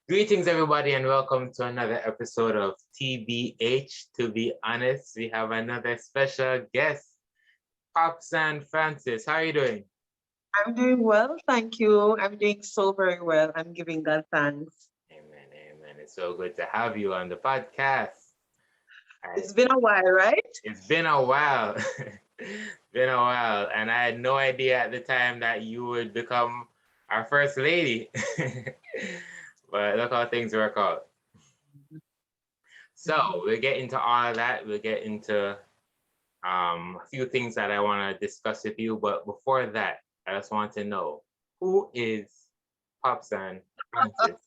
Greetings, everybody, and welcome to another episode of TBH. To be honest, we have another special guest, Popsann Francis. How are you doing? I'm doing well, thank you. I'm doing so very well. I'm giving God thanks. Amen, amen. It's so good to have you on the podcast. It's been a while, right? It's been a while. Been a while, and I had no idea at the time that you would become our first lady. But look how things work out. So we'll get into all of that. We'll get into a few things that I want to discuss with you. But before that, I just want to know, who is Popsann Francis?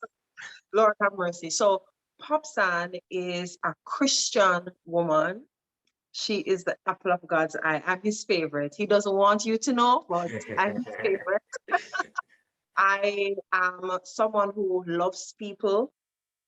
Lord have mercy. So, Popsann is a Christian woman. She is the apple of God's eye. I'm his favorite. He doesn't want you to know, but I'm his favorite. I am someone who loves people,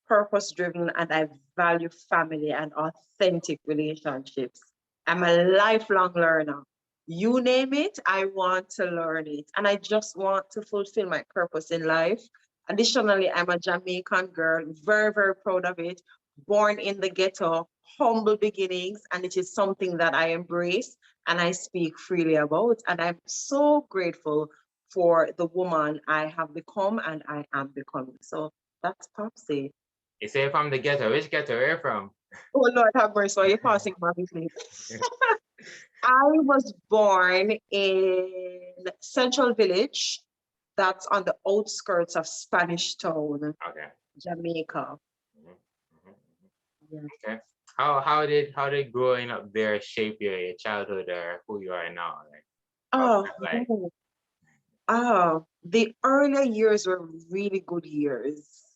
purpose driven, and I value family and authentic relationships. I'm a lifelong learner. You name it, I want to learn it. And I just want to fulfill my purpose in life. Additionally, I'm a Jamaican girl, very, very proud of it. Born in the ghetto, humble beginnings, and it is something that I embrace and I speak freely about. And I'm so grateful for the woman I have become and I am becoming. So that's Popsy. You say from the ghetto. Which ghetto are you from? Oh Lord have mercy, are you passing by me? I was born in Central Village, that's on the outskirts of Spanish Town, Okay. Jamaica. Mhm, mhm, mhm. Yeah. Okay. How did growing up there shape your childhood or who you are now? Like, what was Oh, it like? oh, oh, the earlier years were really good years.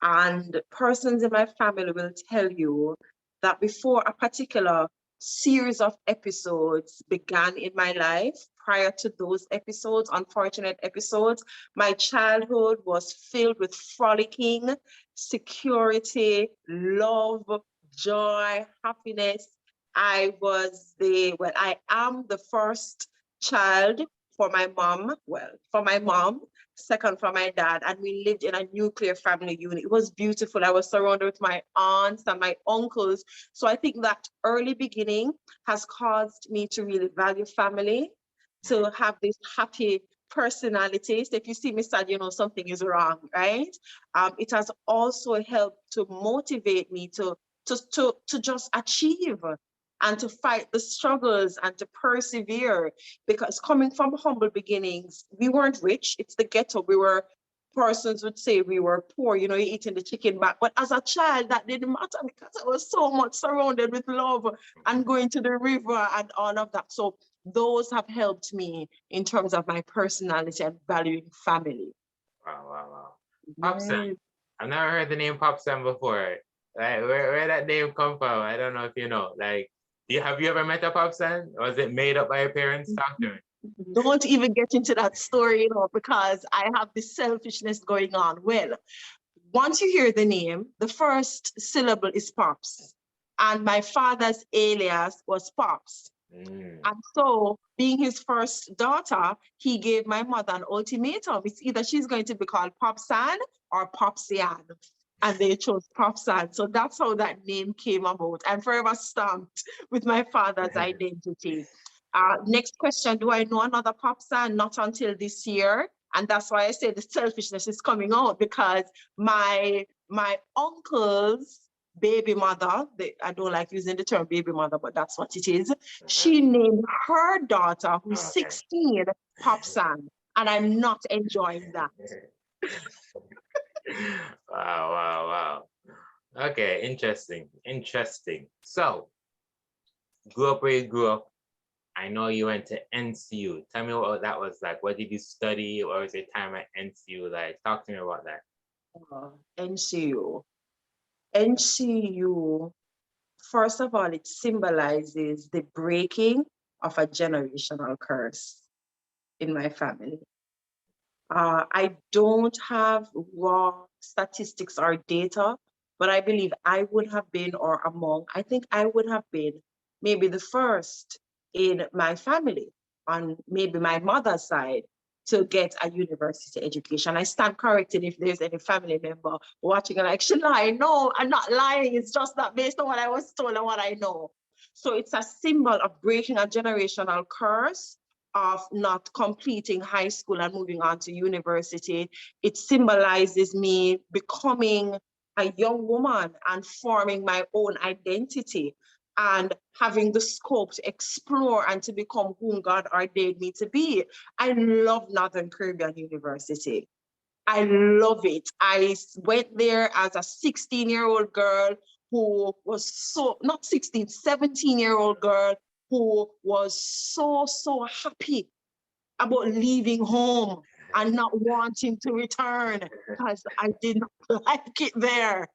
And persons in my family will tell you that before a particular series of episodes began in my life, prior to those episodes, unfortunate episodes, my childhood was filled with frolicking, security, love, joy, happiness. I am the first child for my mom, for my mom, second from my dad, and we lived in a nuclear family unit. It was beautiful. I was surrounded with my aunts and my uncles. So I think that early beginning has caused me to really value family, to have this happy personality. So if you see me sad, you know something is wrong, right? It has also helped to motivate me to just achieve and to fight the struggles and to persevere, because coming from humble beginnings, we weren't rich. It's the ghetto. Persons would say we were poor, you know, you're eating the chicken back. But as a child, that didn't matter because I was so much surrounded with love and going to the river and all of that. So those have helped me in terms of my personality and valuing family. Wow, wow, wow. Popsann. Yes. I've never heard the name Popsann before. Like, where that name come from? I don't know if you know. Like, have you ever met a Popsann? Or was it made up by your parents? Talk to me. Don't even get into that story, you know, because I have this selfishness going on. Well, once you hear the name, the first syllable is Pops. And my father's alias was Pops. Mm. And so, being his first daughter, he gave my mother an ultimatum. It's either she's going to be called Popsann or Popsian. And they chose Popsann. So that's how that name came about. I'm forever stamped with my father's identity. Next question, do I know another Popsann? Not until this year. And that's why I say the selfishness is coming out, because my uncle's baby mother, I don't like using the term baby mother, but that's what it is. Uh-huh. She named her daughter, who's Okay. 16, Popsann. And I'm not enjoying that. Wow, wow, wow. Okay, interesting, interesting. So, grew up where you grew up. I know you went to NCU. Tell me what that was like. What did you study? What was your time at NCU like? Talk to me about that. NCU. NCU, first of all, it symbolizes the breaking of a generational curse in my family. I don't have raw statistics or data, but I believe I would have been, or among, I think I would have been maybe the first in my family, on maybe my mother's side, to get a university education. I stand corrected if there's any family member watching and like, she lying. No, I'm not lying. It's just that based on what I was told and what I know. So it's a symbol of breaking a generational curse of not completing high school and moving on to university. It symbolizes me becoming a young woman and forming my own identity and having the scope to explore and to become whom God ordained me to be. I love Northern Caribbean University. I love it. I went there as a 16-year-old girl who was not 16, 17-year-old girl who was so happy about leaving home and not wanting to return because I did not like it there.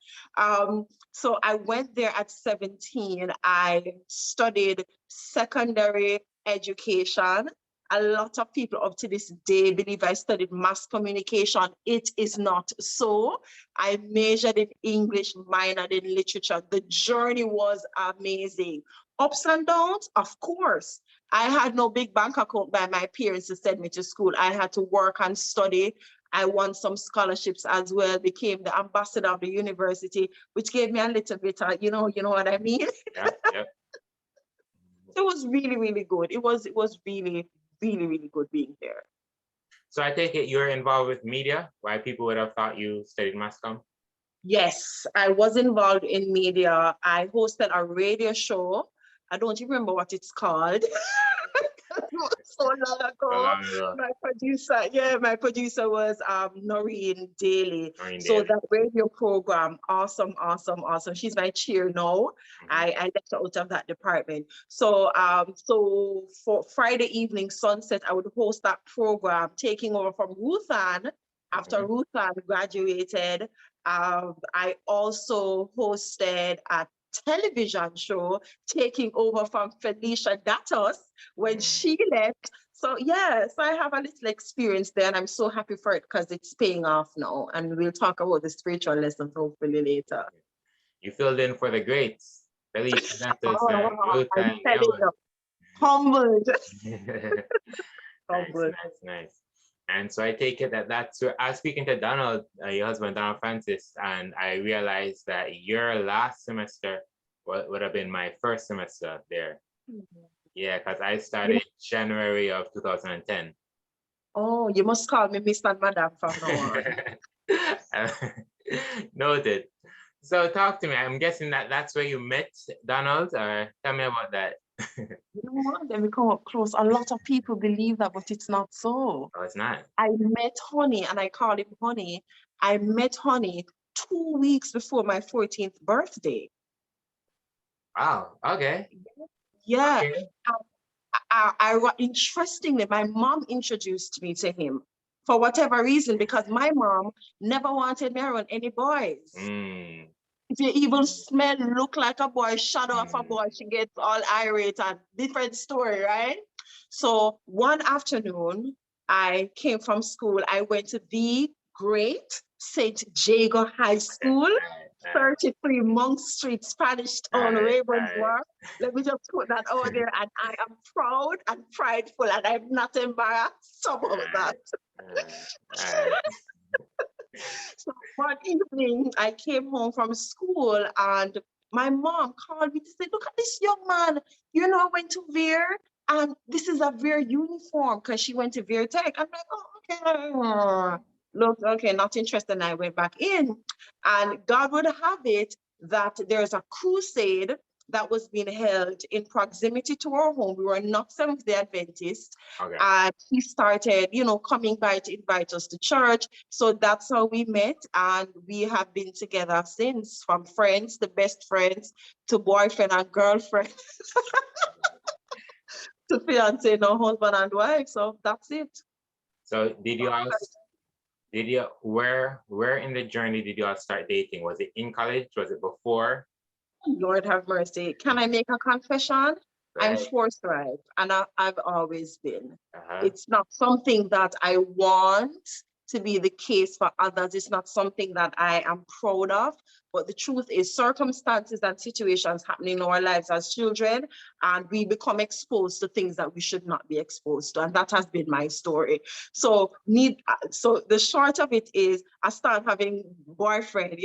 So I went there at 17. I studied secondary education. A lot of people up to this day believe I studied mass communication. It is not so. I majored in English, minored in literature. The journey was amazing. Ups and downs, of course. I had no big bank account by my parents to send me to school. I had to work and study. I won some scholarships as well, became the ambassador of the university, which gave me a little bit of, you know what I mean? Yeah, yeah. It was really, really good. It was really, really, really good being there. So I take it you're involved with media. Why people would have thought you studied mass comm? Yes, I was involved in media. I hosted a radio show. I don't even remember what it's called. So long ago. My producer was Noreen Daly. So that radio program, awesome. She's my chair now. I left her out of that department. So so for Friday evening sunset, I would host that program, taking over from Ruthann. After Ruthann graduated, I also hosted a television show, taking over from Felicia Datos when she left. So yes, I have a little experience there, and I'm so happy for it because it's paying off now. And we'll talk about the spiritual lessons hopefully later. You filled in for the greats. Felicia Datos, I'm telling you, humbled. Nice. And so I take it that's where I was speaking to Donald, your husband, Donald Francis, and I realized that your last semester would have been my first semester there. Yeah, because I started January of 2010. Oh, you must call me Mr. and Madam from now on. Noted. So talk to me. I'm guessing that's where you met Donald, or tell me about that. You know what? Let me come up close. A lot of people believe that, but it's not so. Oh, it's not. I met Honey, and I call him Honey. I met Honey 2 weeks before my 14th birthday. Wow. Okay. Yeah. Okay. Interestingly, my mom introduced me to him for whatever reason, because my mom never wanted me around any boys. If you even smell, look like a boy, shadow of a boy, she gets all irate, and different story, right? So one afternoon, I came from school. I went to the great St. Jago High School, 33 Monk Street, Spanish Town, Ravensworth. Let me just put that over there. And I am proud and prideful, and I'm not embarrassed about that. So one evening, I came home from school, and my mom called me to say, look at this young man. You know, I went to Veer, and this is a Veer uniform, because she went to Veer Tech. I'm like, oh, okay. Look, okay, not interested. And I went back in, and God would have it that there's a crusade that was being held in proximity to our home. We were not Seventh-day Adventists. Okay. And he started, coming by to invite us to church. So that's how we met. And we have been together since, from friends, to best friends, to boyfriend and girlfriend, to fiance, husband and wife. So that's it. So where in the journey did you all start dating? Was it in college? Was it before? Lord have mercy. Can I make a confession? I'm forthright, and I've always been. It's not something that I want to be the case for others. It's not something that I am proud of, but the truth is circumstances and situations happening in our lives as children, and we become exposed to things that we should not be exposed to. And that has been my story. So the short of it is I start having boyfriend,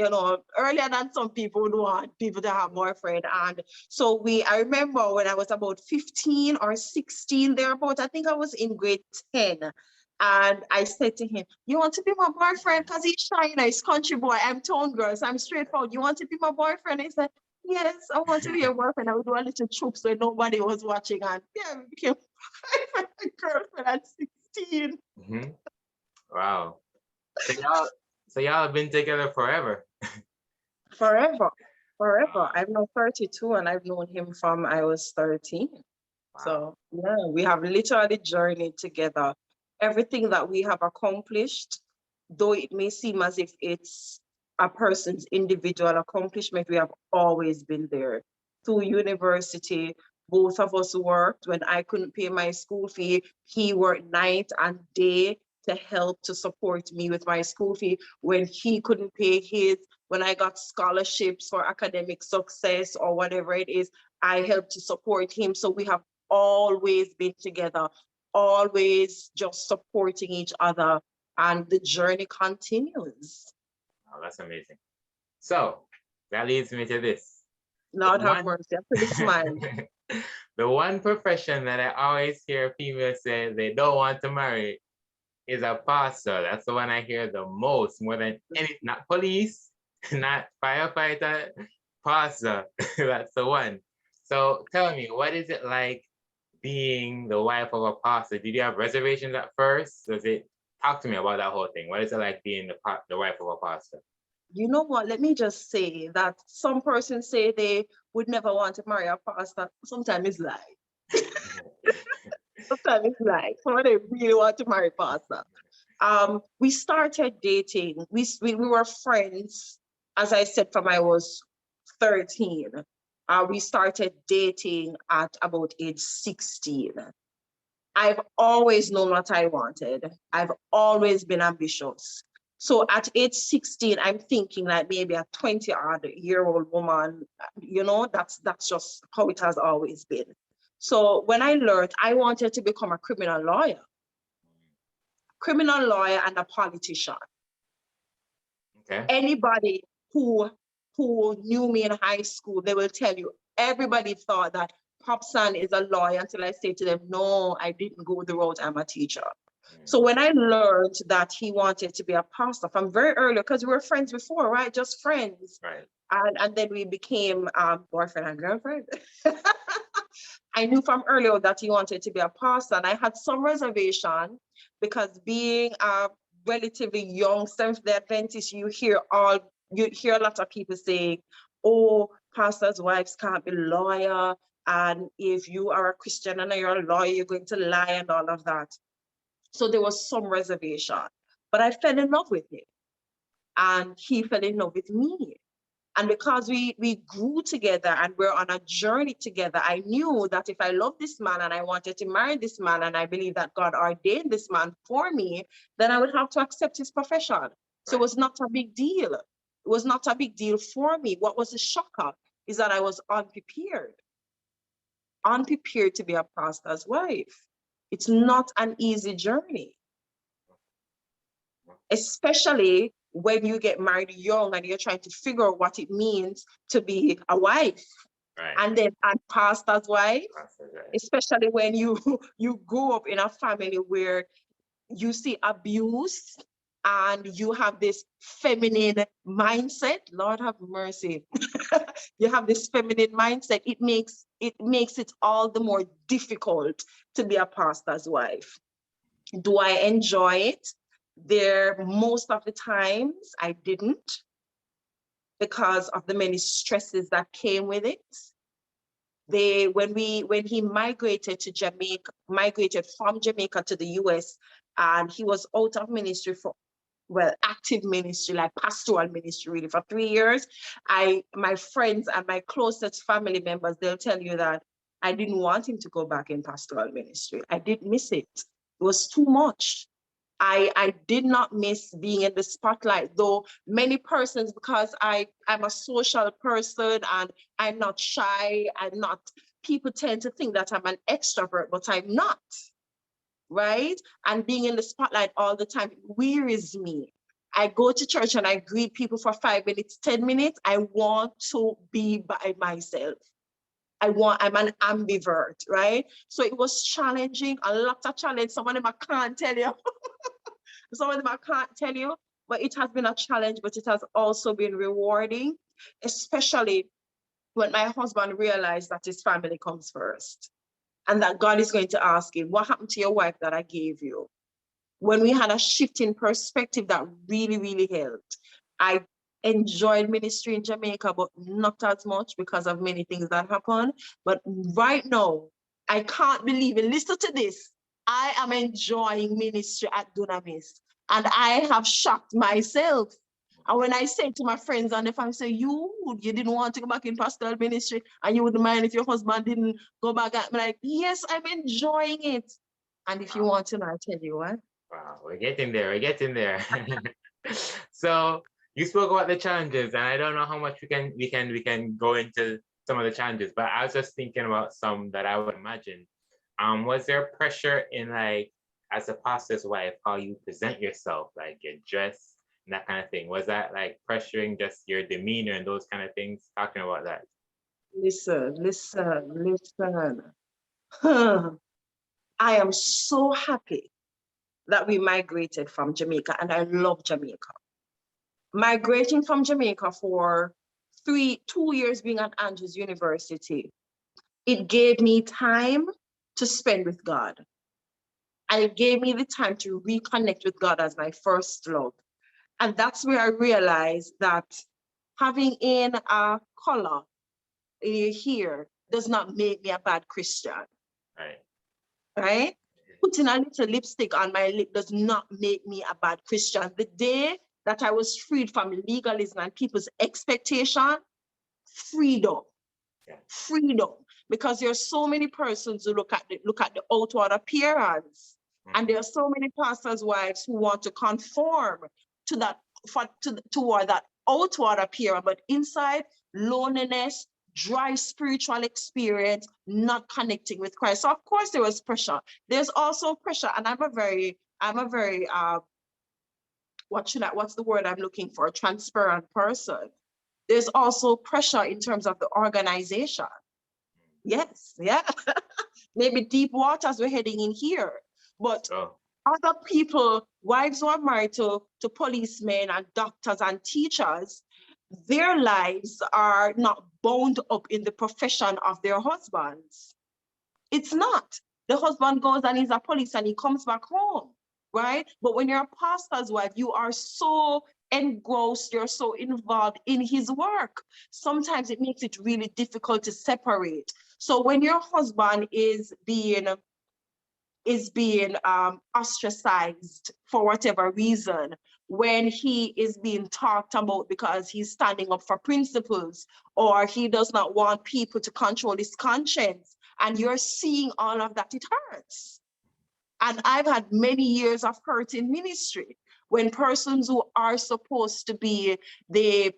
earlier than some people would want people to have boyfriend. And so I remember when I was about 15 or 16 thereabout, I think I was in grade 10. And I said to him, you want to be my boyfriend? Because he's shy, he's country boy. I'm town girl, so I'm straightforward. You want to be my boyfriend? He said, yes, I want to be your boyfriend. I would do a little troop so nobody was watching. And yeah, we became my girlfriend at 16. Mm-hmm. Wow. So y'all have been together forever. Forever. Wow. I'm now 32 and I've known him from I was 13. Wow. So yeah, we have literally journeyed together. Everything that we have accomplished, though it may seem as if it's a person's individual accomplishment, we have always been there. Through university, both of us worked. When I couldn't pay my school fee, he worked night and day to help to support me with my school fee. When he couldn't pay his, when I got scholarships for academic success or whatever it is, I helped to support him. So we have always been together, always just supporting each other, and the journey continues. Oh, that's amazing. So that leads me to this. Lord have mercy, I could smile. The one profession that I always hear females say they don't want to marry is a pastor. That's the one I hear the most, more than any, not police, not firefighter, pastor. That's the one. So tell me, what is it like being the wife of a pastor? Did you have reservations at first? Talk to me about that whole thing. What is it like being the wife of a pastor? You know what? Let me just say that some persons say they would never want to marry a pastor. Sometimes it's lie. Sometimes it's lie. Some of them really want to marry pastor. We started dating. We were friends, as I said, from I was 13. We started dating at about age 16. I've always known what I wanted. I've always been ambitious. So at age 16, I'm thinking like maybe a 20-odd-year-old woman, that's just how it has always been. So when I learned, I wanted to become a criminal lawyer and a politician. Okay. Anybody who knew me in high school, they will tell you, everybody thought that Popsann is a lawyer until I say to them, no, I didn't go the route, I'm a teacher. So when I learned that he wanted to be a pastor from very early, because we were friends before, right? Just friends. Right. And then we became boyfriend and girlfriend. I knew from earlier that he wanted to be a pastor, and I had some reservation because being a relatively young Seventh-day Adventist, you hear a lot of people saying, oh, pastors' wives can't be lawyer, and if you are a Christian and you're a lawyer, you're going to lie and all of that. So there was some reservation, but I fell in love with him and he fell in love with me. And because we grew together and we're on a journey together, I knew that if I love this man and I wanted to marry this man and I believe that God ordained this man for me, then I would have to accept his profession. Right. So it was not a big deal. It was not a big deal for me. What was the shocker is that I was unprepared to be a pastor's wife. It's not an easy journey, especially when you get married young and you're trying to figure out what it means to be a wife. Right. And then a pastor's wife, especially when you grow up in a family where you see abuse and you have this feminine mindset. Lord have mercy. You have this feminine mindset. It makes it all the more difficult to be a pastor's wife. Do I enjoy it? Most of the times I didn't, because of the many stresses that came with it. When he migrated from Jamaica to the US, and he was out of ministry active ministry, like pastoral ministry, really, for 3 years. My friends and my closest family members, they'll tell you that I didn't want him to go back in pastoral ministry. I did miss it. It was too much. I did not miss being in the spotlight, though many persons, because I'm a social person and I'm not shy, people tend to think that I'm an extrovert, but I'm not, right? And being in the spotlight all the time wearies me. I go to church and I greet people for 5 minutes, 10 minutes. I want to be by myself. I'm an ambivert, right? So it was challenging, a lot of challenge. Some of them I can't tell you. Some of them I can't tell you, but it has been a challenge, but it has also been rewarding, especially when my husband realized that his family comes first and that God is going to ask him, what happened to your wife that I gave you? When we had a shift in perspective that really, really helped. I enjoyed ministry in Jamaica, but not as much because of many things that happened. But right now, I can't believe it. Listen to this. I am enjoying ministry at Dunamis, and I have shocked myself. And when I say to my friends and if I say, you didn't want to go back in pastoral ministry and you wouldn't mind if your husband didn't go back, I'm like, yes, I'm enjoying it. And if you want to know, I'll tell you what. Wow, we're getting there. We're getting there. So you spoke about the challenges, and I don't know how much we can go into some of the challenges, but I was just thinking about some that I would imagine. Was there pressure in, like, as a pastor's wife, how you present yourself, like your dress and that kind of thing? Was that like pressuring just your demeanor and those kind of things? Talking about that. Listen. Huh. I am so happy that we migrated from Jamaica, and I love Jamaica. Migrating from Jamaica for 2 years being at Andrews University, it gave me time to spend with God. And it gave me the time to reconnect with God as my first love. And that's where I realized that having in a color here does not make me a bad Christian. Right. Right? Putting a little lipstick on my lip does not make me a bad Christian. The day that I was freed from legalism and people's expectation, freedom. Yeah. Freedom. Because there are so many persons who look at the outward appearance. And there are so many pastors' wives who want to conform to that toward that outward appearance, but inside, loneliness, dry spiritual experience, not connecting with Christ. So of course there was pressure. There's also pressure, and I'm a very what's the word I'm looking for? Transparent person. There's also pressure in terms of the organization. Yes, yeah. Maybe deep waters we're heading in here. But other people, wives who are married to policemen and doctors and teachers, their lives are not bound up in the profession of their husbands. It's not. The husband goes and he's a police and he comes back home, right? But when you're a pastor's wife, you are so engrossed, you're so involved in his work. Sometimes it makes it really difficult to separate. So when your husband is being ostracized for whatever reason, when he is being talked about because he's standing up for principles, or he does not want people to control his conscience, and you're seeing all of that, it hurts. And I've had many years of hurt in ministry when persons who are supposed to be the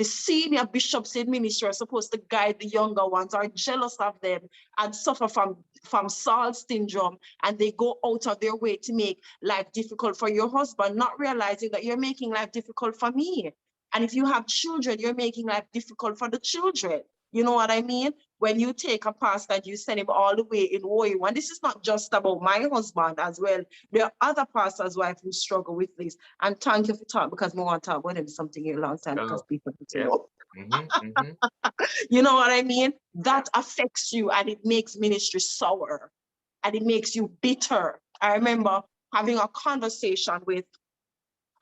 senior bishops in ministry are supposed to guide the younger ones, are jealous of them and suffer from Saul syndrome, and they go out of their way to make life difficult for your husband, not realizing that you're making life difficult for me. And if you have children, you're making life difficult for the children. You know what I mean? When you take a pastor and you send him all the way in Woyo, and this is not just about my husband as well. There are other pastors' wives who struggle with this. And thank you for talking, because we want to talk about him something in a long time, because people need to know. You know what I mean? That affects you, and it makes ministry sour, and it makes you bitter. I remember having a conversation with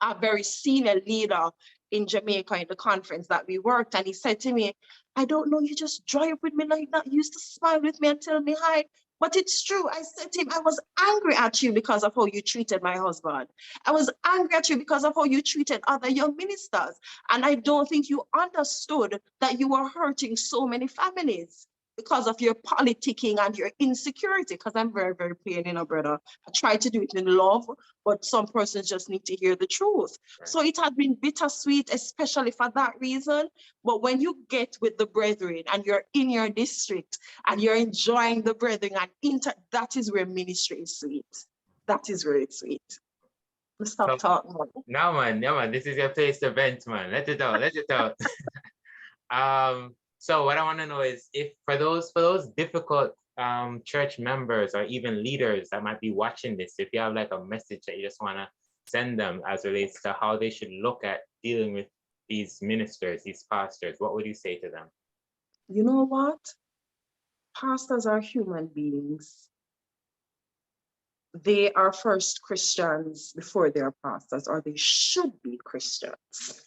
a very senior leader in Jamaica in the conference that we worked, and he said to me, I don't know, you just drive with me like that. You used to smile with me and tell me hi. But it's true. I said to him, I was angry at you because of how you treated my husband. I was angry at you because of how you treated other young ministers. And I don't think you understood that you were hurting so many families. because of your politicking and your insecurity, because I'm very, very plain, brother. I try to do it in love, but some persons just need to hear the truth. Right. So it has been bittersweet, especially for that reason. But when you get with the brethren and you're in your district and you're enjoying the brethren and that is where ministry is sweet. That is where it's sweet. Let's stop talking. No, man, this is your place to vent, man. Let it out. So what I want to know is, if for those difficult church members or even leaders that might be watching this, if you have like a message that you just want to send them as relates to how they should look at dealing with these ministers, these pastors, what would you say to them? You know what? Pastors are human beings. They are first Christians before they are pastors, or they should be Christians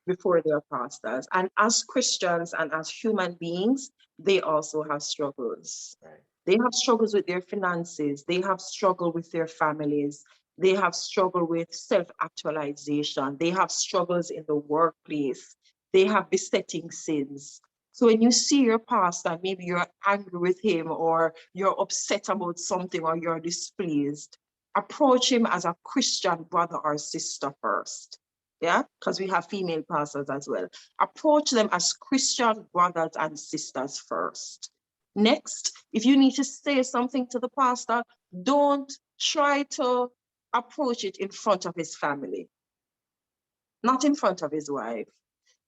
before they are pastors. And as Christians and as human beings, they also have struggles. Right. They have struggles with their finances. They have struggle with their families. They have struggle with self-actualization. They have struggles in the workplace. They have besetting sins. So when you see your pastor, maybe you're angry with him or you're upset about something or you're displeased, approach him as a Christian brother or sister first. Yeah, because we have female pastors as well. Approach them as Christian brothers and sisters first. Next, if you need to say something to the pastor, don't try to approach it in front of his family, not in front of his wife,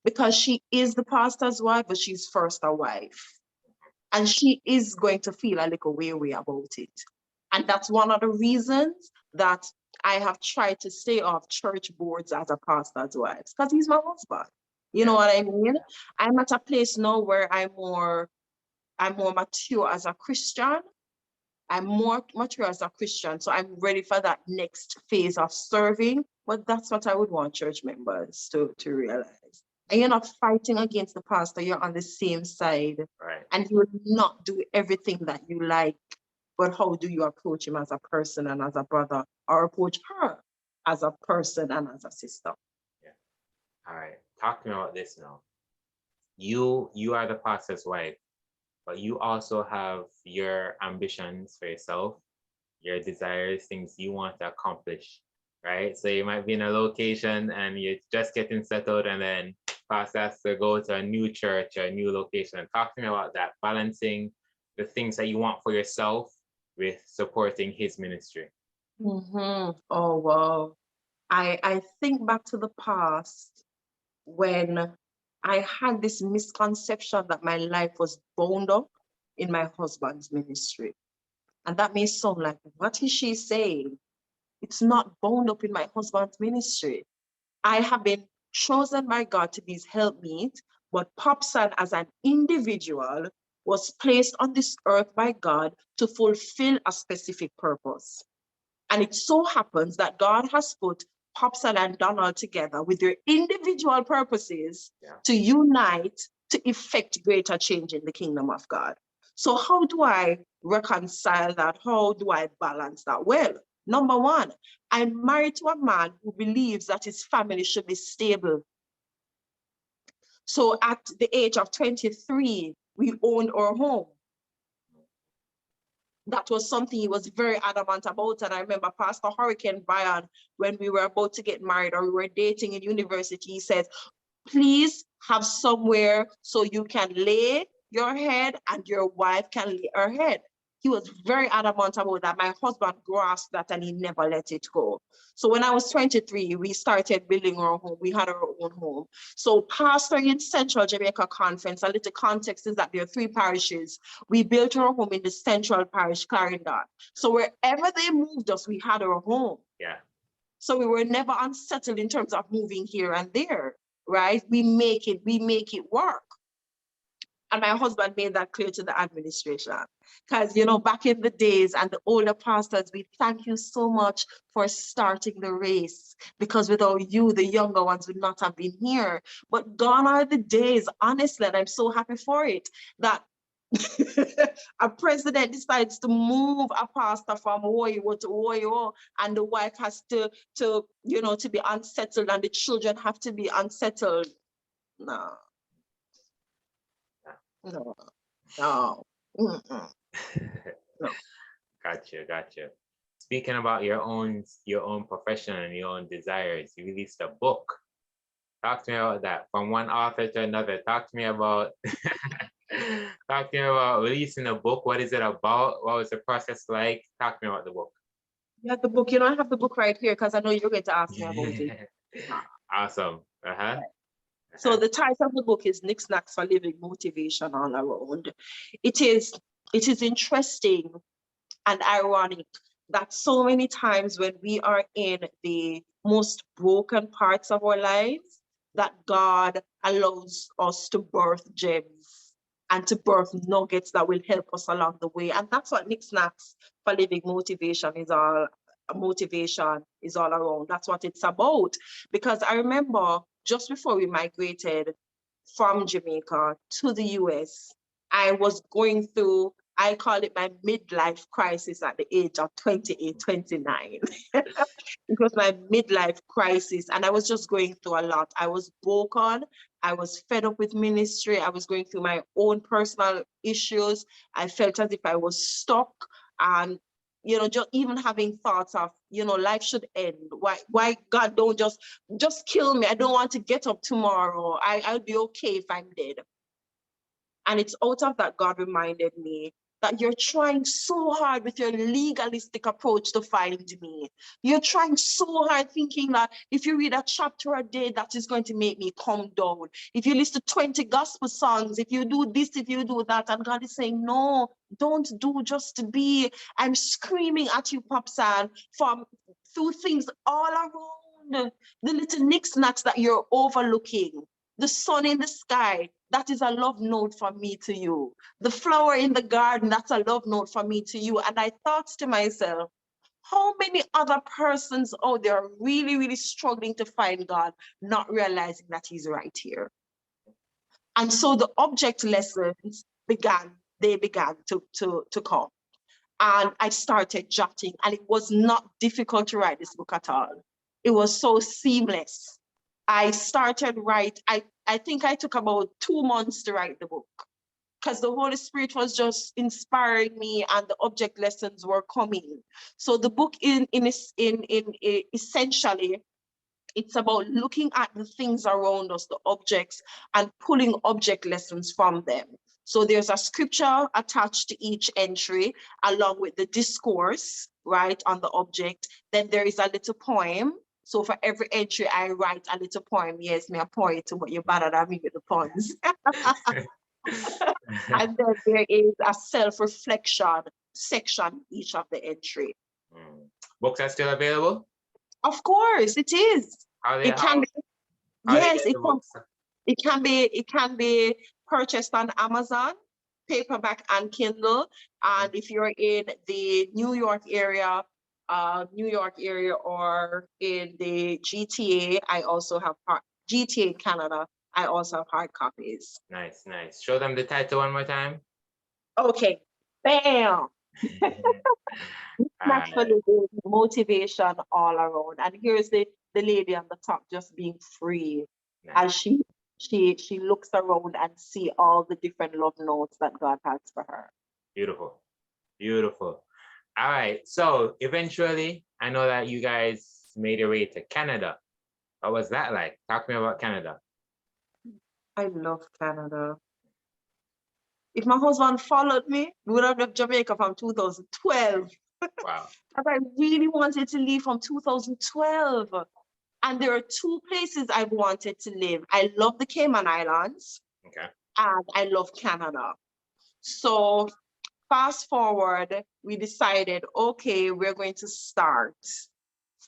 because she is the pastor's wife, but she's first a wife. And she is going to feel a little weary about it. And that's one of the reasons that I have tried to stay off church boards as a pastor's wife, because he's my husband. You know what I mean? I'm at a place now where I'm more mature as a Christian. I'm more mature as a Christian, so I'm ready for that next phase of serving. But that's what I would want church members to realize. And you're not fighting against the pastor, you're on the same side. Right. And you will not do everything that you like, but how do you approach him as a person and as a brother, or approach her as a person and as a sister? Yeah. All right. Talk to me about this now. You are the pastor's wife, but you also have your ambitions for yourself, your desires, things you want to accomplish, right? So you might be in a location and you're just getting settled, and then pastor has to go to a new church or a new location. Talk to me about that, balancing the things that you want for yourself with supporting his ministry. Oh, wow. I think back to the past when I had this misconception that my life was bound up in my husband's ministry. And that may sound like, what is she saying? It's not bound up in my husband's ministry. I have been chosen by God to be his helpmeet, but Popsann as an individual was placed on this earth by God to fulfill a specific purpose. And it so happens that God has put Popsann and Donald together with their individual purposes to unite to effect greater change in the kingdom of God. So how do I reconcile that? How do I balance that? Well, number one, I'm married to a man who believes that his family should be stable. So at the age of 23, we owned our home. That was something he was very adamant about. And I remember Pastor Hurricane Brian, when we were about to get married or we were dating in university, he said, please have somewhere so you can lay your head and your wife can lay her head. He was very adamant about that. My husband grasped that and he never let it go. So when I was 23, we started building our home. We had our own home. So pastoring in Central Jamaica Conference, a little context is that there are 3 parishes. We built our home in the Central Parish, Clarendon. So wherever they moved us, we had our home. Yeah. So we were never unsettled in terms of moving here and there, right? We make it work. And my husband made that clear to the administration. Because, back in the days and the older pastors, we thank you so much for starting the race. Because without you, the younger ones would not have been here. But gone are the days, honestly, and I'm so happy for it, that a president decides to move a pastor from Woyo to Woyo, and the wife has to be unsettled, and the children have to be unsettled. No. No. Mm-mm. No. Gotcha. Speaking about your own profession and your own desires, you released a book. Talk to me about that. From one author to another. Talk to me about releasing a book. What is it about? What was the process like? Talk to me about the book. You have the book, I have the book right here because I know you're going to ask me about it. Awesome. Right. So the title of the book is Nick Snacks for Living Motivation All Around. It is interesting and ironic that so many times when we are in the most broken parts of our lives, that God allows us to birth gems and to birth nuggets that will help us along the way. And that's what Nick Snacks for Living Motivation is all around. That's what it's about. Because I remember just before we migrated from Jamaica to the US, I was going through, I call it my midlife crisis at the age of 28, 29. It was my midlife crisis, and I was just going through a lot. I was broken. I was fed up with ministry. I was going through my own personal issues. I felt as if I was stuck, and just even having thoughts of, life should end. Why God don't just kill me? I don't want to get up tomorrow. I'll be okay if I'm dead. And it's out of that God reminded me that you're trying so hard with your legalistic approach to find me. You're trying so hard thinking that if you read a chapter a day, that is going to make me calm down. If you listen to 20 gospel songs, if you do this, if you do that, and God is saying, no, don't do just to be. I'm screaming at you, Popsann, through things all around, the little knickknacks that you're overlooking. The sun in the sky, that is a love note from me to you. The flower in the garden, that's a love note from me to you. And I thought to myself, how many other persons out there are really, really struggling to find God, not realizing that he's right here? And so the object lessons began to come. And I started jotting, and it was not difficult to write this book at all. It was so seamless. I started I think I took about 2 months to write the book, because the Holy Spirit was just inspiring me and the object lessons were coming. So the book essentially, it's about looking at the things around us, the objects, and pulling object lessons from them. So there's a scripture attached to each entry, along with the discourse, right, on the object. Then there is a little poem. So for every entry, I write a little poem. Yes, me a poet, but you're better than me with the puns. And then there is a self-reflection section each of the entry. Books are still available? Of course, it is. It can be purchased on Amazon, paperback and Kindle. And if you're in the New York area or in the GTA, I also have GTA Canada. I also have hard copies. Nice. Show them the title one more time. Okay, bam. That's for the motivation all around. And here's the lady on the top just being free. Nice. As she looks around and see all the different love notes that God has for her. Beautiful. All right. So eventually, I know that you guys made your way to Canada. What was that like? Talk to me about Canada. I love Canada. If my husband followed me, we would have left Jamaica from 2012. Wow. But I really wanted to leave from 2012. And there are 2 places I've wanted to live. I love the Cayman Islands. Okay. And I love Canada. So fast forward, we decided, okay, we're going to start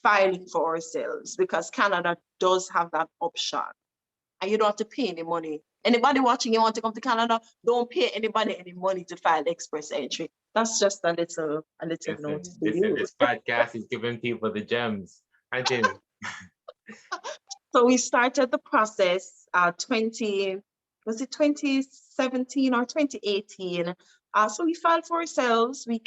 filing for ourselves, because Canada does have that option. And you don't have to pay any money. Anybody watching, you want to come to Canada, don't pay anybody any money to file express entry. That's just a little note to you. This podcast is giving people the gems. Continue. So we started the process 2017 or 2018? So we filed for ourselves. We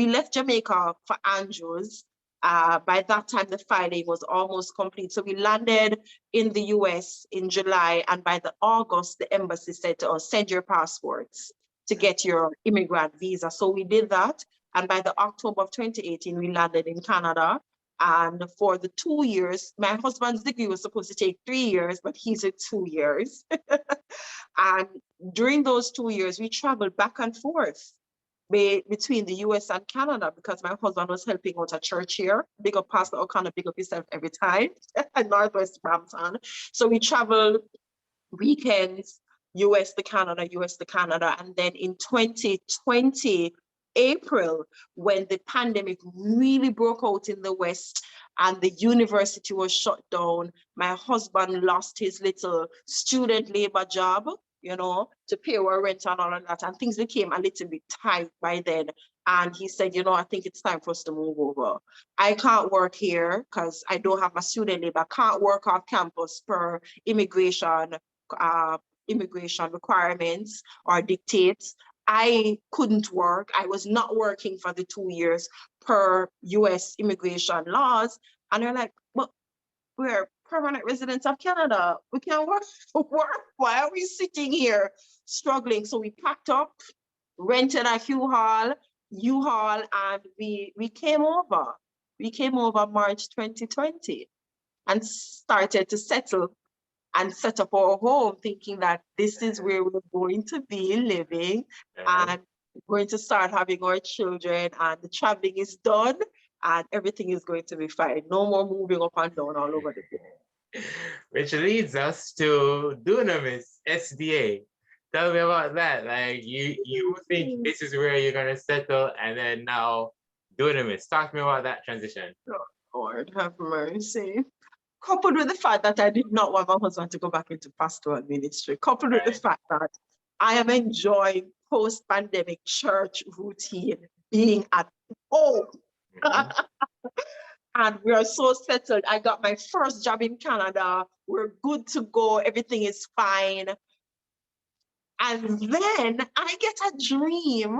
left Jamaica for Andrews. By that time, the filing was almost complete. So we landed in the US in July, and by the August, the embassy said to us, send your passports. to get your immigrant visa. So we did that. And by the October of 2018, we landed in Canada. And for the 2 years, my husband's degree was supposed to take 3 years, but he said 2 years. And during those 2 years, we traveled back and forth between the US and Canada because my husband was helping out a church here. Big up Pastor O'Connor, big up yourself every time at Northwest Brampton. So we traveled weekends, US to Canada, US to Canada. And then in 2020, April, when the pandemic really broke out in the West and the university was shut down, my husband lost his little student labor job, you know, to pay our rent and all of that. And things became a little bit tight by then. And he said, you know, I think it's time for us to move over. I can't work here because I don't have my student labor. I can't work off campus per immigration requirements or dictates. I couldn't work. I was not working for the 2 years per US immigration laws. And they're like, well, we're permanent residents of Canada. We can't work. Why are we sitting here struggling? So we packed up, rented a U-Haul, and we came over. We came over March 2020 and started to settle and set up our home, thinking that this is where we're going to be living and going to start having our children, and the traveling is done and everything is going to be fine. No more moving up and down all over the place. Which leads us to Dunamis, SDA. Tell me about that. Like you think this is where you're gonna settle, and then now Dunamis. Talk to me about that transition. Oh, Lord have mercy. Coupled with the fact that I did not want my husband to go back into pastoral ministry, coupled with the fact that I am enjoying post-pandemic church routine, being at home. And we are so settled. I got my first job in Canada. We're good to go. Everything is fine. And then I get a dream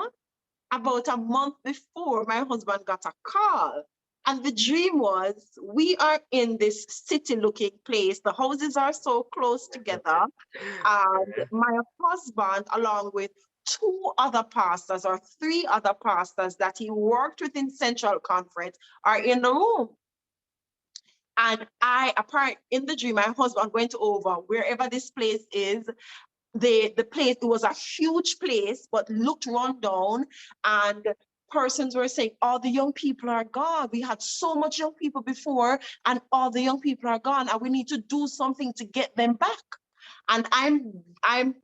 about a month before my husband got a call. And the dream was, we are in this city-looking place. The houses are so close together. And my husband, along with 2 other pastors or 3 other pastors that he worked with in Central Conference, are in the room. And apparently in the dream, my husband went over wherever this place is. The place, it was a huge place, but looked run down, and persons were saying, all the young people are gone. We had so much young people before, and all the young people are gone, and we need to do something to get them back. And I'm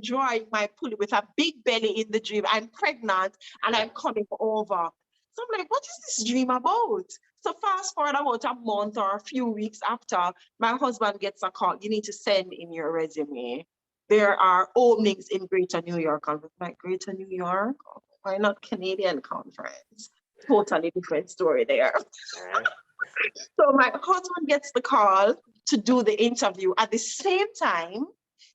drawing my pulley with a big belly in the dream. I'm pregnant and I'm coming over. So I'm like, what is this dream about? So fast forward about a month or a few weeks after, my husband gets a call. You need to send in your resume. There are openings in Greater New York. I was like, Greater New York? Why not Canadian Conference? Totally different story there. So my husband gets the call to do the interview. At the same time,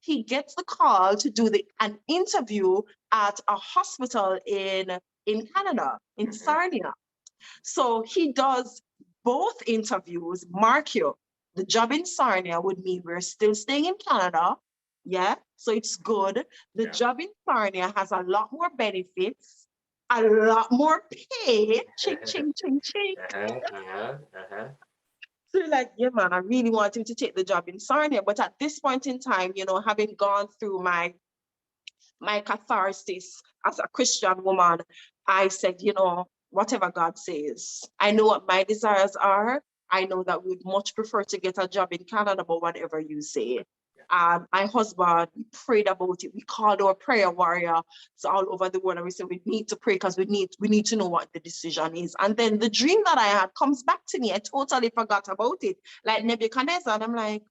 he gets the call to do an interview at a hospital in Canada, in Sarnia. So he does both interviews. Mark you, the job in Sarnia would mean we're still staying in Canada. Yeah, so it's good. The job in Sarnia has a lot more benefits, a lot more pay. Ching, ching, ching, ching. So you're like, yeah, man, I really want him to take the job in Sarnia. But at this point in time, you know, having gone through my catharsis as a Christian woman, I said, you know, whatever God says, I know what my desires are. I know that we'd much prefer to get a job in Canada, but whatever you say. My husband, we prayed about it. We called our prayer warrior all over the world, and we said we need to pray because we need to know what the decision is. And then the dream that I had comes back to me. I totally forgot about it, like Nebuchadnezzar. And I'm like,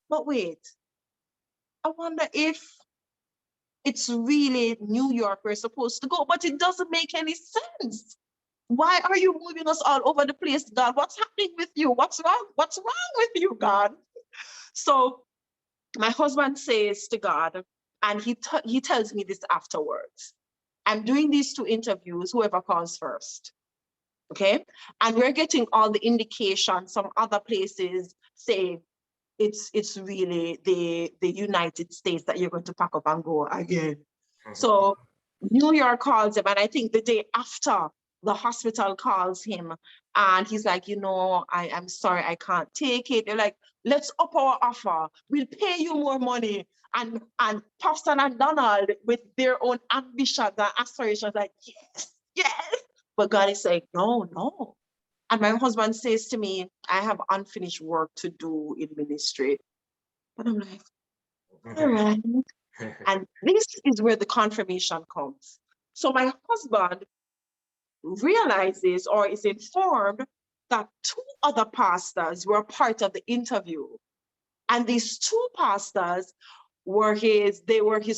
but wait, I wonder if it's really New York we're supposed to go, but it doesn't make any sense. Why are you moving us all over the place, God? What's happening with you? What's wrong? What's wrong with you, God? So my husband says to God, and he tells me this afterwards, I'm doing these 2 interviews, whoever calls first. Okay. And we're getting all the indications. Some other places say it's really the United States that you're going to pack up and go again. So New York calls him, and I think the day after, the hospital calls him, and he's like, I'm sorry, I can't take it. They're like, let's up our offer. We'll pay you more money. And Popsann and Donald, with their own ambitions and aspirations, like, yes, yes. But God is saying, no, no. And my husband says to me, I have unfinished work to do in ministry. And I'm like, all right. And this is where the confirmation comes. So my husband realizes or is informed that two other pastors were part of the interview. And these two pastors were his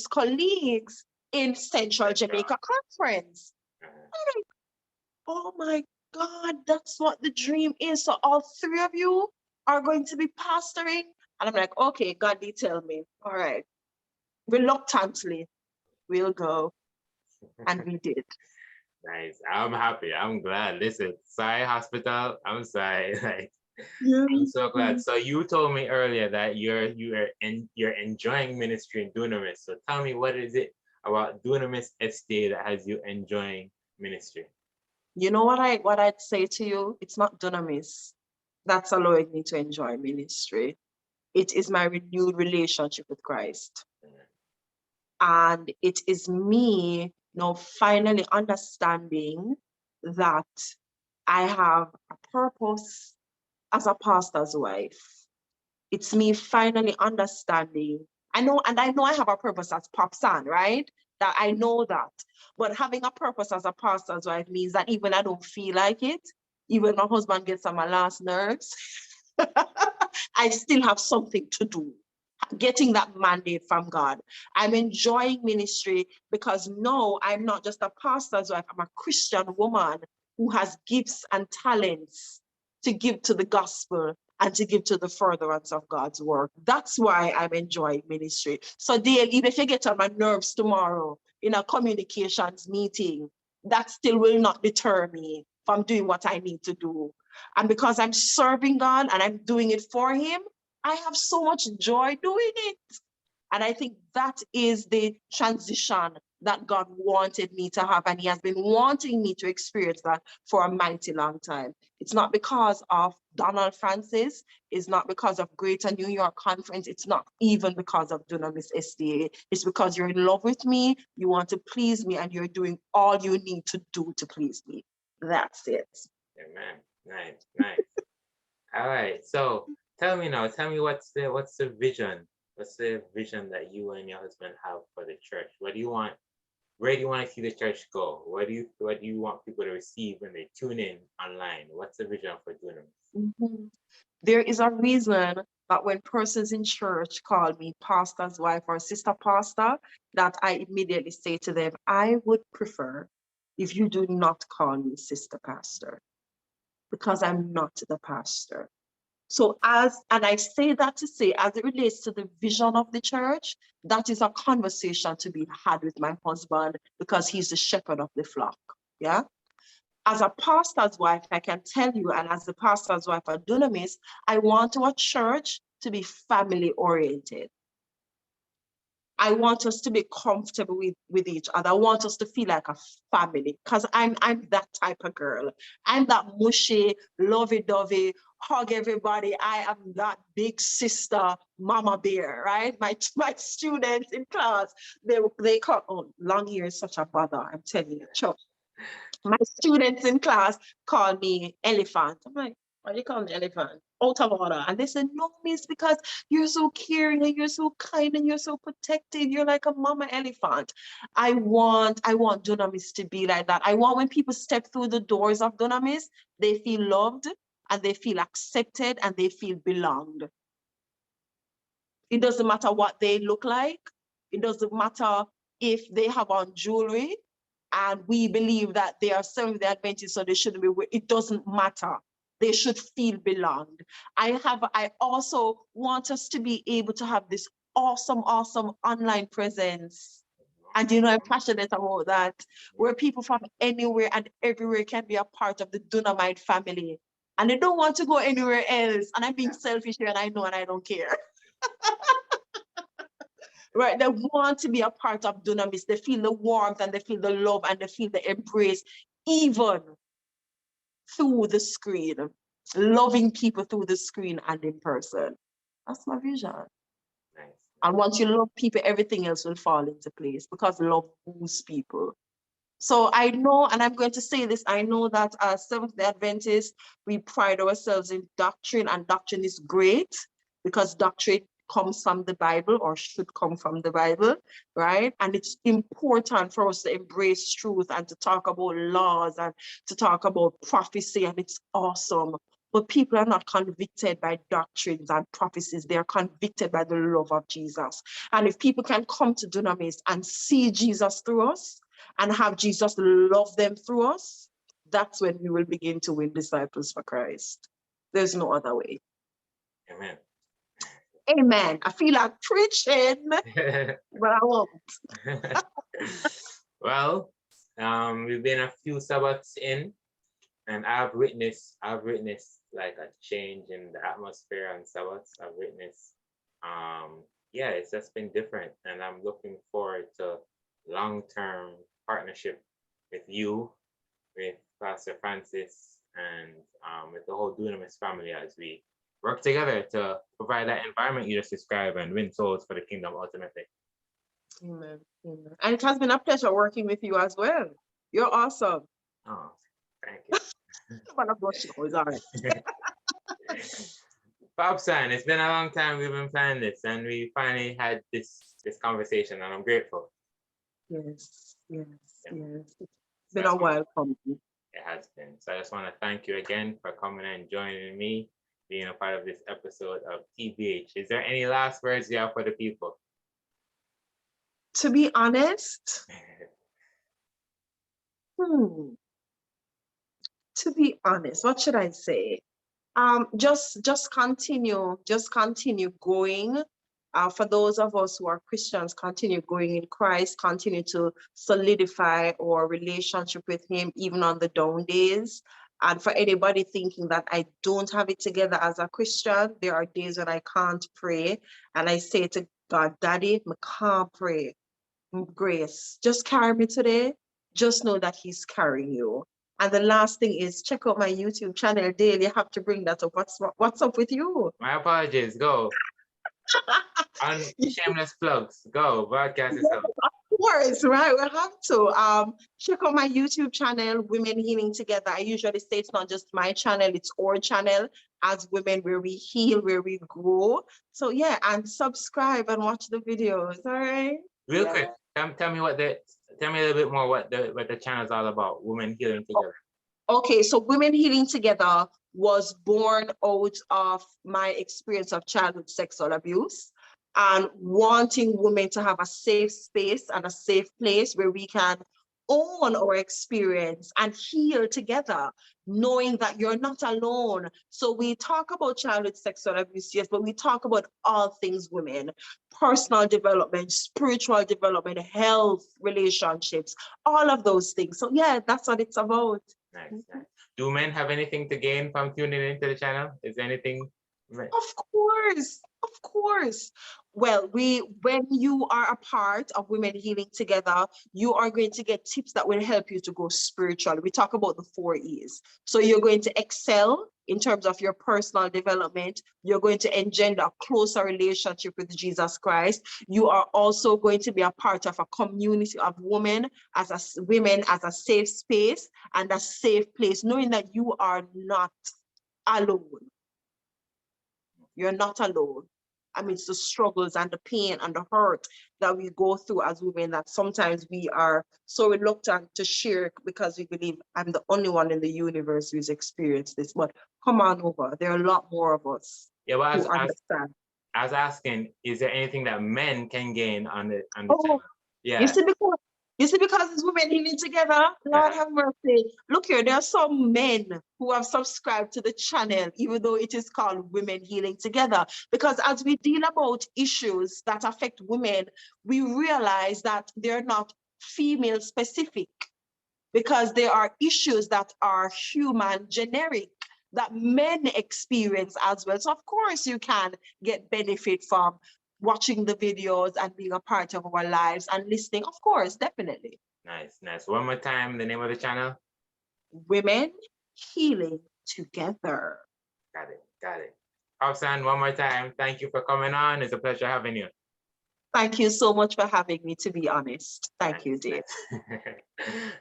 colleagues in Central Jamaica Conference. I'm like, oh my God, that's what the dream is. So all three of you are going to be pastoring. And I'm like, okay, God, you tell me. All right. Reluctantly, we'll go. And we did. Nice. I'm happy. I'm glad. Listen, sorry, hospital. I'm sorry. Like, Yeah. I'm so glad. So you told me earlier that you're enjoying ministry in Dunamis. So tell me, what is it about Dunamis SDA that has you enjoying ministry? You know what I'd say to you? It's not Dunamis that's allowing me to enjoy ministry. It is my renewed relationship with Christ. And it is me now finally understanding that I have a purpose as a pastor's wife. It's me finally understanding. I know I have a purpose as Popsann, right? That I know that. But having a purpose as a pastor's wife means that even I don't feel like it, even my husband gets on my last nerves, I still have something to do. Getting that mandate from God. I'm enjoying ministry because no, I'm not just a pastor's wife, I'm a Christian woman who has gifts and talents to give to the gospel and to give to the furtherance of God's work. That's why I'm enjoying ministry. So Dale, even if you get on my nerves tomorrow in a communications meeting, that still will not deter me from doing what I need to do. And because I'm serving God and I'm doing it for him, I have so much joy doing it. And I think that is the transition that God wanted me to have. And he has been wanting me to experience that for a mighty long time. It's not because of Donald Francis. It's not because of Greater New York Conference. It's not even because of Dunamis SDA. It's because you're in love with me, you want to please me, and you're doing all you need to do to please me. That's it. Amen. Nice, nice. All right. So tell me what's the vision? What's the vision that you and your husband have for the church? What do you want? Where do you want to see the church go? What do you want people to receive when they tune in online? What's the vision for Dunamis? There is a reason that when persons in church call me pastor's wife or sister pastor, that I immediately say to them, I would prefer if you do not call me sister pastor, because I'm not the pastor. So and I say that to say, as it relates to the vision of the church, that is a conversation to be had with my husband because he's the shepherd of the flock. Yeah. As a pastor's wife, I can tell you, and as the pastor's wife at Dunamis, I want our church to be family oriented. I want us to be comfortable with each other. I want us to feel like a family because I'm that type of girl. I'm that mushy, lovey-dovey, hug everybody. I am that big sister, mama bear, right? My students in class, they call, oh, long hair is such a bother, I'm telling you. My students in class call me elephant. I'm like, why do you call me elephant? Out of order. And they said, no, miss, because you're so caring and you're so kind and you're so protective. You're like a mama elephant. I want Dunamis to be like that. I want when people step through the doors of Dunamis, they feel loved and they feel accepted and they feel belonged. It doesn't matter what they look like. It doesn't matter if they have on jewelry and we believe that they are serving the Adventists, so they shouldn't be. It doesn't matter. They should feel belonged. I also want us to be able to have this awesome online presence. And I'm passionate about that, where people from anywhere and everywhere can be a part of the Dunamite family. And they don't want to go anywhere else. And I'm being selfish here, and I know, and I don't care. right? They want to be a part of Dunamis. They feel the warmth and they feel the love and they feel the embrace, even through the screen, loving people through the screen and in person. That's my vision. Nice. And once you love people, everything else will fall into place because love moves people. So I know, and I'm going to say this, I know that as Seventh-day Adventists, we pride ourselves in doctrine, and doctrine is great because doctrine comes from the Bible or should come from the Bible, right? And it's important for us to embrace truth and to talk about laws and to talk about prophecy, and it's awesome. But people are not convicted by doctrines and prophecies. They are convicted by the love of Jesus. And if people can come to Dunamis and see Jesus through us and have Jesus love them through us, that's when we will begin to win disciples for Christ. There's no other way. Amen. Amen. I feel like preaching, but I won't. Well, we've been a few Sabbaths in, and I've witnessed like a change in the atmosphere on Sabbaths. I've witnessed, yeah, it's just been different, and I'm looking forward to long-term partnership with you, with Pastor Francis, and with the whole Dunamis family as we work together to provide that environment you just described and win souls for the kingdom ultimately. Amen. Amen. And it has been a pleasure working with you as well. You're awesome. Oh, thank you. It's all right. Popsann, it's been a long time we've been planning this, and we finally had this conversation, and I'm grateful. Yes, yes, Yeah. yes. It's been a while coming. It has been. So I just want to thank you again for coming and joining me, being a part of this episode of TBH. Is there any last words you have for the people? To be honest, what should I say? Just continue going. For those of us who are Christians, continue going in Christ, continue to solidify our relationship with Him, even on the down days. And for anybody thinking that I don't have it together as a Christian, there are days when I can't pray. And I say to God, Daddy, I can't pray. Grace, just carry me today. Just know that He's carrying you. And the last thing is check out my YouTube channel daily. You have to bring that up. What's up with you? My apologies. Go. On shameless plugs. Go. Broadcast yourself. Of course, right? We have to. Check out my YouTube channel, Women Healing Together. I usually say it's not just my channel, it's our channel as women, where we heal, where we grow. So yeah, and subscribe and watch the videos. All right. Real quick, tell me a little bit more what the channel is all about. Women Healing Together. Okay, so Women Healing Together was born out of my experience of childhood sexual abuse and wanting women to have a safe space and a safe place where we can own our experience and heal together, knowing that you're not alone. So we talk about childhood sexual abuse, yes, but we talk about all things women, personal development, spiritual development, health, relationships, all of those things. So yeah, that's what it's about. Nice, nice. Do men have anything to gain from tuning into the channel? Is there anything? Of course, of course. Well, when you are a part of Women Healing Together, you are going to get tips that will help you to go spiritual. We talk about the 4 E's. So you're going to excel in terms of your personal development. You're going to engender a closer relationship with Jesus Christ. You are also going to be a part of a community of women as a safe space and a safe place, knowing that you are not alone. You're not alone. I mean, it's the struggles and the pain and the hurt that we go through as women that sometimes we are so reluctant to share because we believe I'm the only one in the universe who's experienced this. But come on over. There are a lot more of us who understand. I was asking, is there anything that men can gain on the channel? Yeah. You see, because it's Women Healing Together, Lord have mercy. Look here, there are some men who have subscribed to the channel, even though it is called Women Healing Together. Because as we deal about issues that affect women, we realize that they're not female specific, because there are issues that are human generic that men experience as well. So of course you can get benefit from watching the videos and being a part of our lives and listening, of course, definitely. Nice, nice. One more time, the name of the channel. Women Healing Together. Got it, got it. Popsann, one more time. Thank you for coming on. It's a pleasure having you. Thank you so much for having me, to be honest. Thank you, Dave.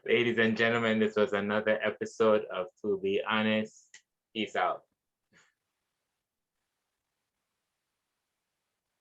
Ladies and gentlemen, this was another episode of To Be Honest. Peace out.